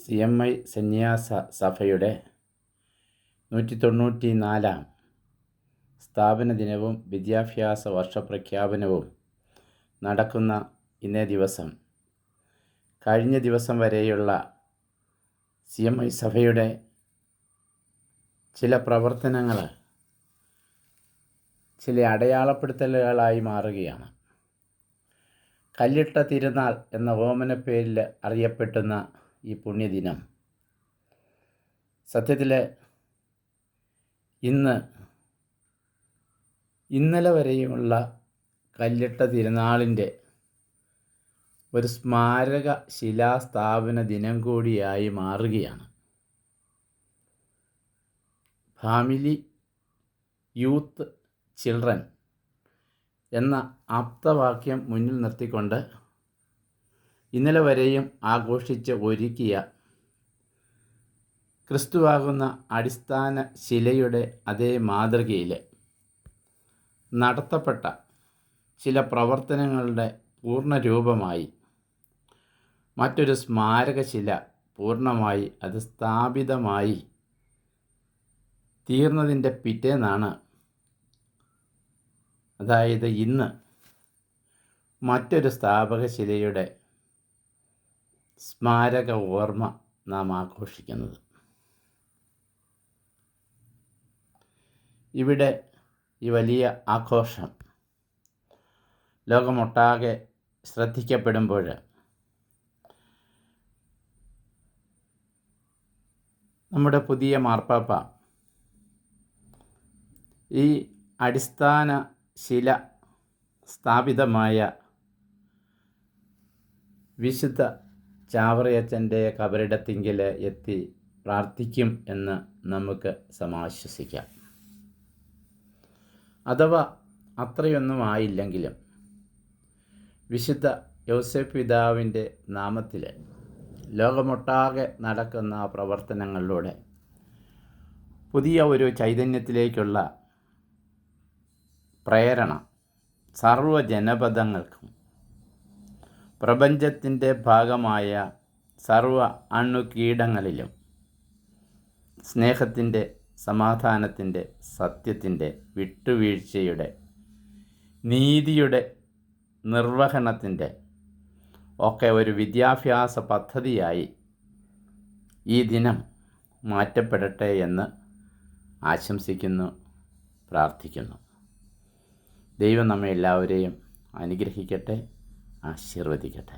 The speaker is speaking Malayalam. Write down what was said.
CMI സന്യാസ സഭയുടെ 194 സ്ഥാപന ദിനവും വിദ്യാഭ്യാസ വർഷപ്രഖ്യാപനവും നടക്കുന്ന ഇന്നേ ദിവസം കഴിഞ്ഞ ദിവസം വരെയുള്ള CMI സഭയുടെ ചില പ്രവർത്തനങ്ങൾ ചില അടയാളപ്പെടുത്തലുകളായി മാറുകയാണ്. കല്ലിട്ട തിരുനാൾ എന്ന ഓമനപ്പേരിൽ അറിയപ്പെടുന്ന ഈ പുണ്യദിനം സത്യത്തിൽ ഇന്നലെ വരെയുമുള്ള കല്ലിട്ട തിരുനാളിൻ്റെ ഒരു സ്മാരക ശിലാസ്ഥാപന ദിനം കൂടിയായി മാറുകയാണ്. ഫാമിലി, യൂത്ത്, ചിൽഡ്രൻ എന്ന ആപ്തവാക്യം മുന്നിൽ നിർത്തിക്കൊണ്ട് ഇന്നലെ വരെയും ആഘോഷിച്ച് ഒരുക്കിയ ക്രിസ്തുവാകുന്ന അടിസ്ഥാന ശിലയുടെ അതേ മാതൃകയിൽ നടത്തപ്പെട്ട ചില പ്രവർത്തനങ്ങളുടെ പൂർണ്ണരൂപമായി മറ്റൊരു സ്മാരകശില പൂർണ്ണമായി അത് സ്ഥാപിതമായി തീർന്നതിൻ്റെ പിറ്റേന്നാണ്, അതായത് ഇന്ന്, മറ്റൊരു സ്ഥാപകശിലയുടെ സ്മാരക ഓർമ്മ നാം ആഘോഷിക്കുന്നത്. ഇവിടെ ഈ വലിയ ആഘോഷം ലോകമൊട്ടാകെ ശ്രദ്ധിക്കപ്പെടുമ്പോൾ നമ്മുടെ പുതിയ മാർപ്പാപ്പ ഈ അടിസ്ഥാന ശില സ്ഥാപിതമായ വിശുദ്ധ ചാവറയച്ചൻ്റെ കബറിടത്തിങ്കിൽ എത്തി പ്രാർത്ഥിക്കും എന്ന് നമുക്ക് സമാശ്വസിക്കാം. അഥവാ അത്രയൊന്നും ആയില്ലെങ്കിലും വിശുദ്ധ യോസേപ്പ് പിതാവിൻ്റെ നാമത്തിൽ ലോകമൊട്ടാകെ നടക്കുന്ന പ്രവർത്തനങ്ങളിലൂടെ പുതിയ ഒരു ചൈതന്യത്തിലേക്കുള്ള പ്രേരണ സർവ്വജനപദങ്ങൾക്കും പ്രപഞ്ചത്തിൻ്റെ ഭാഗമായ സർവ്വ അണുകീടങ്ങളിലും സ്നേഹത്തിൻ്റെ, സമാധാനത്തിൻ്റെ, സത്യത്തിൻ്റെ, വിട്ടുവീഴ്ചയുടെ, നീതിയുടെ നിർവഹണത്തിൻ്റെ ഒക്കെ ഒരു വിദ്യാഭ്യാസ പദ്ധതിയായി ഈ ദിനം മാറ്റപ്പെടട്ടെ എന്ന് ആശംസിക്കുന്നു, പ്രാർത്ഥിക്കുന്നു. ദൈവം നമ്മെ എല്ലാവരെയും അനുഗ്രഹിക്കട്ടെ, ആശീർവദിക്കട്ടെ.